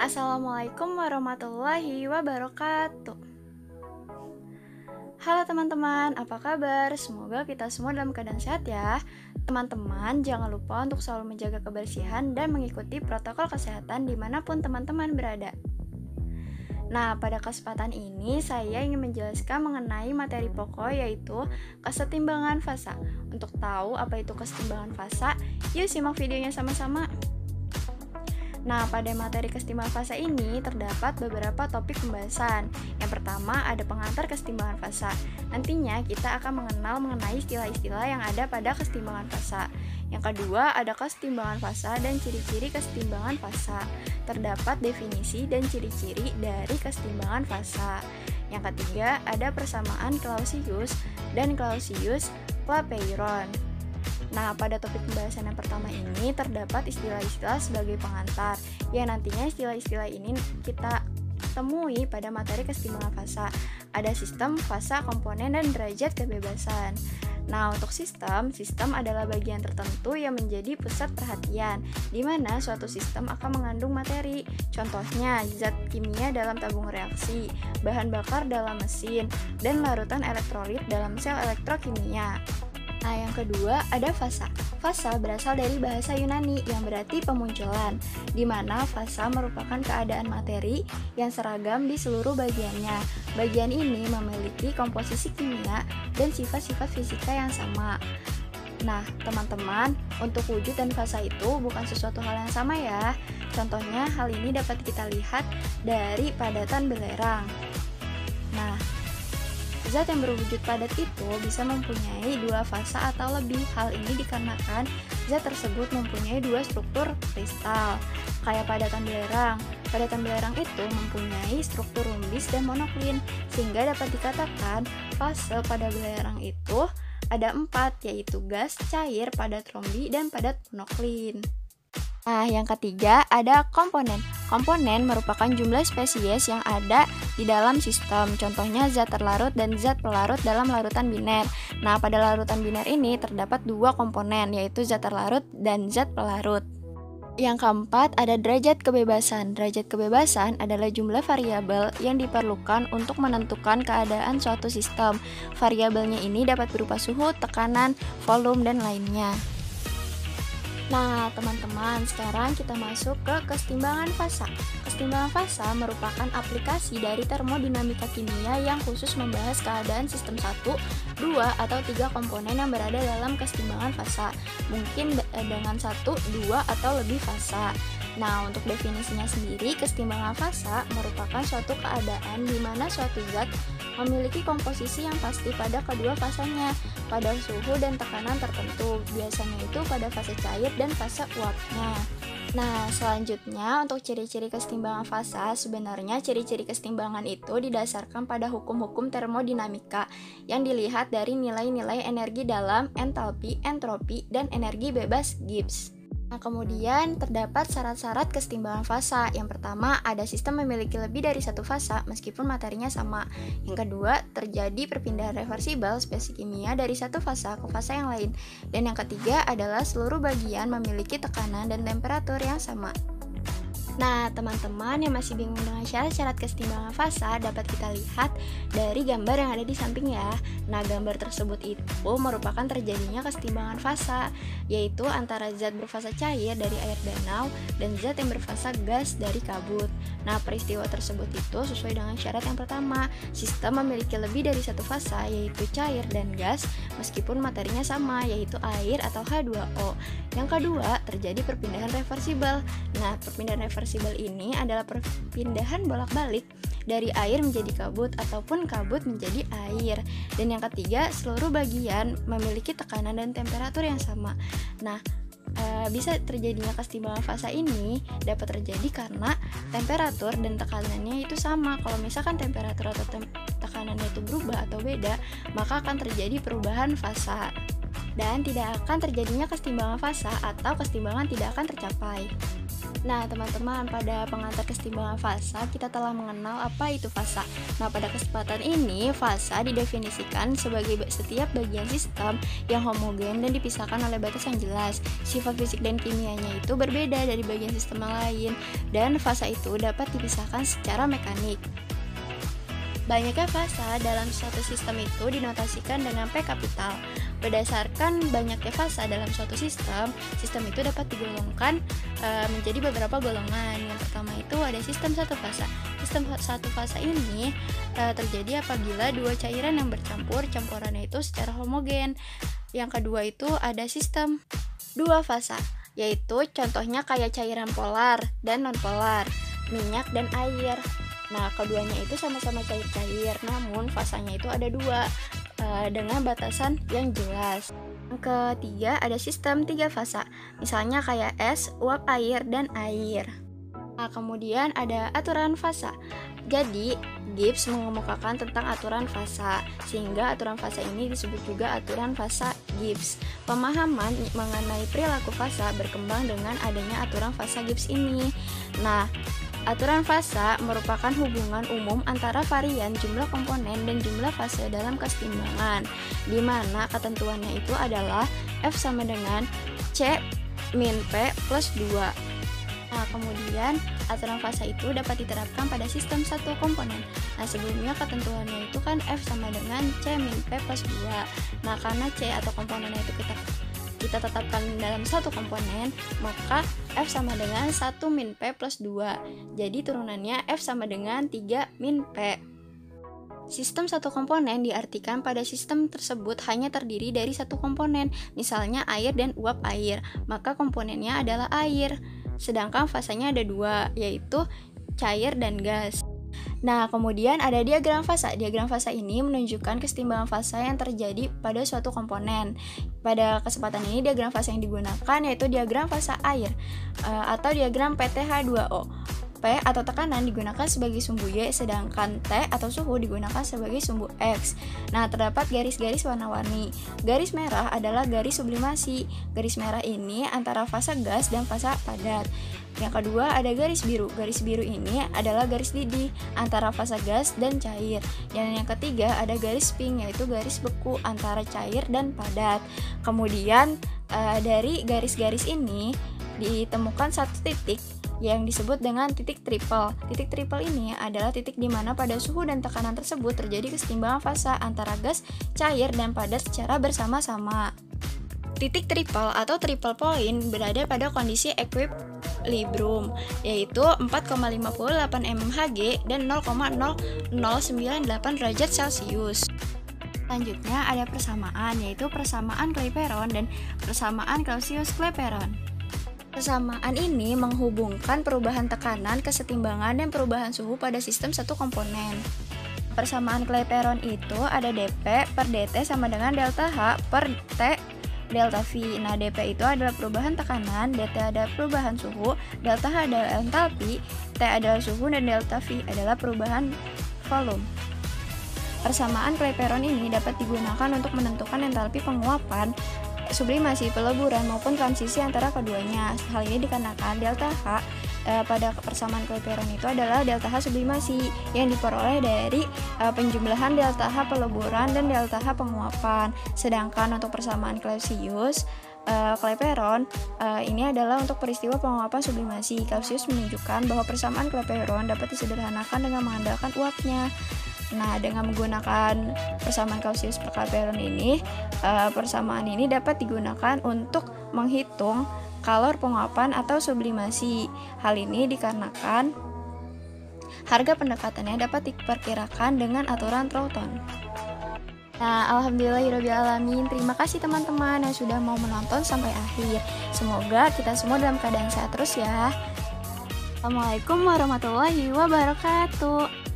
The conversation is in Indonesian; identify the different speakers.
Speaker 1: Assalamualaikum warahmatullahi wabarakatuh. Halo teman-teman, apa kabar? Semoga kita semua dalam keadaan sehat ya. Teman-teman, jangan lupa untuk selalu menjaga kebersihan dan mengikuti protokol kesehatan dimanapun teman-teman berada. Nah, pada kesempatan ini saya ingin menjelaskan mengenai materi pokok yaitu kesetimbangan fasa. Untuk tahu apa itu kesetimbangan fasa, yuk simak videonya sama-sama. Nah, pada materi kesetimbangan fasa ini terdapat beberapa topik pembahasan. Yang pertama ada pengantar kesetimbangan fasa. Nantinya kita akan mengenal mengenai istilah-istilah yang ada pada kesetimbangan fasa. Yang kedua ada kesetimbangan fasa dan ciri-ciri kesetimbangan fasa. Terdapat definisi dan ciri-ciri dari kesetimbangan fasa. Yang ketiga ada persamaan Clausius dan Clausius-Clapeyron. Nah, pada topik pembahasan yang pertama ini terdapat istilah-istilah sebagai pengantar, yang nantinya istilah-istilah ini kita temui pada materi kesetimbangan fasa. Ada sistem, fasa, komponen, dan derajat kebebasan. Nah, untuk sistem adalah bagian tertentu yang menjadi pusat perhatian, di mana suatu sistem akan mengandung materi. Contohnya, zat kimia dalam tabung reaksi, bahan bakar dalam mesin, dan larutan elektrolit dalam sel elektrokimia. Nah, yang kedua ada fasa. Fasa berasal dari bahasa Yunani yang berarti pemunculan, di mana fasa merupakan keadaan materi yang seragam di seluruh bagiannya. Bagian ini memiliki komposisi kimia dan sifat-sifat fisika yang sama. Nah, teman-teman, untuk wujud dan fasa itu bukan sesuatu hal yang sama ya. Contohnya, hal ini dapat kita lihat dari padatan belerang. Nah, zat yang berwujud padat itu bisa mempunyai dua fasa atau lebih. Hal ini dikarenakan zat tersebut mempunyai dua struktur kristal. Kayak padatan belerang. Padatan belerang itu mempunyai struktur rumbis dan monoklin, sehingga dapat dikatakan fase pada belerang itu ada 4, yaitu gas, cair, padat rombi, dan padat monoklin. Nah, yang ketiga ada komponen. Komponen merupakan jumlah spesies yang ada di dalam sistem. Contohnya zat terlarut dan zat pelarut dalam larutan biner. Nah, pada larutan biner ini terdapat dua komponen, yaitu zat terlarut dan zat pelarut. Yang keempat ada derajat kebebasan. Derajat kebebasan adalah jumlah variabel yang diperlukan untuk menentukan keadaan suatu sistem. Variabelnya ini dapat berupa suhu, tekanan, volume, dan lainnya. Nah, teman-teman, sekarang kita masuk ke kesetimbangan fasa. Kesetimbangan fasa merupakan aplikasi dari termodinamika kimia yang khusus membahas keadaan sistem 1, 2, atau 3 komponen yang berada dalam kesetimbangan fasa. Mungkin dengan 1, 2, atau lebih fasa. Nah, untuk definisinya sendiri, kesetimbangan fasa merupakan suatu keadaan di mana suatu zat memiliki komposisi yang pasti pada kedua fasanya, pada suhu dan tekanan tertentu, biasanya itu pada fase cair dan fase uapnya. Nah, selanjutnya untuk ciri-ciri kesetimbangan fasa, sebenarnya ciri-ciri kesetimbangan itu didasarkan pada hukum-hukum termodinamika yang dilihat dari nilai-nilai energi dalam, entalpi, entropi, dan energi bebas Gibbs. Nah, kemudian terdapat syarat-syarat kesetimbangan fasa. Yang pertama, ada sistem memiliki lebih dari satu fasa meskipun materinya sama. Yang kedua, terjadi perpindahan reversibel spesies kimia dari satu fasa ke fasa yang lain. Dan yang ketiga adalah seluruh bagian memiliki tekanan dan temperatur yang sama. Nah, teman-teman yang masih bingung dengan syarat-syarat kesetimbangan fasa dapat kita lihat dari gambar yang ada di samping ya. Nah, gambar tersebut itu merupakan terjadinya kesetimbangan fasa, yaitu antara zat berfasa cair dari air danau dan zat yang berfasa gas dari kabut. Nah, peristiwa tersebut itu sesuai dengan syarat yang pertama, sistem memiliki lebih dari satu fasa, yaitu cair dan gas, meskipun materinya sama, yaitu air atau H2O. Yang kedua, terjadi perpindahan reversibel. Nah, perpindahan reversibel ini adalah perpindahan bolak-balik dari air menjadi kabut ataupun kabut menjadi air. Dan yang ketiga, seluruh bagian memiliki tekanan dan temperatur yang sama. Nah, bisa terjadinya kesetimbangan fasa ini dapat terjadi karena temperatur dan tekanannya itu sama. Kalau misalkan temperatur atau tekanannya itu berubah atau beda, maka akan terjadi perubahan fasa. Dan tidak akan terjadinya kesetimbangan fasa atau kesetimbangan tidak akan tercapai. Nah, teman-teman, pada pengantar kesetimbangan fasa, kita telah mengenal apa itu fasa. Nah, pada kesempatan ini, fasa didefinisikan sebagai setiap bagian sistem yang homogen dan dipisahkan oleh batas yang jelas. Sifat fisik dan kimianya itu berbeda dari bagian sistem yang lain, dan fasa itu dapat dipisahkan secara mekanik. Banyaknya fasa dalam suatu sistem itu dinotasikan dengan P kapital. Berdasarkan banyaknya fasa dalam suatu sistem itu dapat digolongkan menjadi beberapa golongan. Yang pertama itu ada sistem satu fasa. Sistem satu fasa ini terjadi apabila dua cairan yang bercampur, campurannya itu secara homogen. Yang kedua itu ada sistem dua fasa, yaitu contohnya kayak cairan polar dan nonpolar, minyak dan air. Nah, keduanya itu sama-sama cair-cair, namun fasanya itu ada dua dengan batasan yang jelas. Yang ketiga ada sistem tiga fasa, misalnya kayak es, uap air, dan air. Nah, kemudian ada aturan fasa. Jadi, Gibbs mengemukakan tentang aturan fasa, sehingga aturan fasa ini disebut juga aturan fasa Gibbs. Pemahaman mengenai perilaku fasa berkembang dengan adanya aturan fasa Gibbs ini. Nah, aturan fasa merupakan hubungan umum antara varian jumlah komponen dan jumlah fase dalam kesetimbangan, di mana ketentuannya itu adalah F sama dengan C min P plus 2. Nah, kemudian aturan fasa itu dapat diterapkan pada sistem satu komponen. Nah, sebelumnya ketentuannya itu kan F sama dengan C min P plus 2. Nah, karena C atau komponennya itu kita tetapkan dalam satu komponen, maka F sama dengan 1 min P plus 2. Jadi turunannya F sama dengan 3 min P. Sistem satu komponen diartikan pada sistem tersebut hanya terdiri dari satu komponen, misalnya air dan uap air, maka komponennya adalah air. Sedangkan fasanya ada dua, yaitu cair dan gas. Nah, kemudian ada diagram fasa. Diagram fasa ini menunjukkan kesetimbangan fasa yang terjadi pada suatu komponen. Pada kesempatan ini, diagram fasa yang digunakan yaitu diagram fasa air atau diagram PTH2O. P atau tekanan digunakan sebagai sumbu Y, sedangkan T atau suhu digunakan sebagai sumbu X. Nah, terdapat garis-garis warna-warni. Garis merah adalah garis sublimasi. Garis merah ini antara fasa gas dan fasa padat. Yang kedua ada garis biru. Garis biru ini adalah garis didih antara fasa gas dan cair. Yang ketiga ada garis pink, yaitu garis beku antara cair dan padat. Kemudian dari garis-garis ini ditemukan satu titik yang disebut dengan titik triple. Titik triple ini adalah titik di mana pada suhu dan tekanan tersebut terjadi kesetimbangan fasa antara gas, cair, dan padat secara bersama-sama. Titik triple atau triple point berada pada kondisi equilibrium, yaitu 4,58 mmHg dan 0,0098 derajat Celcius. Selanjutnya ada persamaan, yaitu persamaan Clapeyron dan persamaan Clausius-Clapeyron. Persamaan ini menghubungkan perubahan tekanan, kesetimbangan, dan perubahan suhu pada sistem satu komponen. Persamaan Clapeyron itu ada dP per dt sama dengan delta H per T delta V. Nah, dP itu adalah perubahan tekanan, dt adalah perubahan suhu, delta H adalah entalpi, T adalah suhu, dan delta V adalah perubahan volume. Persamaan Clapeyron ini dapat digunakan untuk menentukan entalpi penguapan, sublimasi, peleburan, maupun transisi antara keduanya. Hal ini dikarenakan delta H pada persamaan Clapeyron itu adalah delta H sublimasi yang diperoleh dari penjumlahan delta H peleburan dan delta H penguapan. Sedangkan untuk persamaan Clausius Clapeyron ini adalah untuk peristiwa penguapan sublimasi. Clausius menunjukkan bahwa persamaan Clapeyron dapat disederhanakan dengan mengandalkan uapnya. Nah, dengan menggunakan persamaan Clausius per Clapeyron ini, persamaan ini dapat digunakan untuk menghitung kalor penguapan atau sublimasi. Hal ini dikarenakan harga pendekatannya dapat diperkirakan dengan aturan Troughton. Nah, alhamdulillahirobbilalamin. Terima kasih teman-teman yang sudah mau menonton sampai akhir. Semoga kita semua dalam keadaan sehat terus ya. Assalamualaikum warahmatullahi wabarakatuh.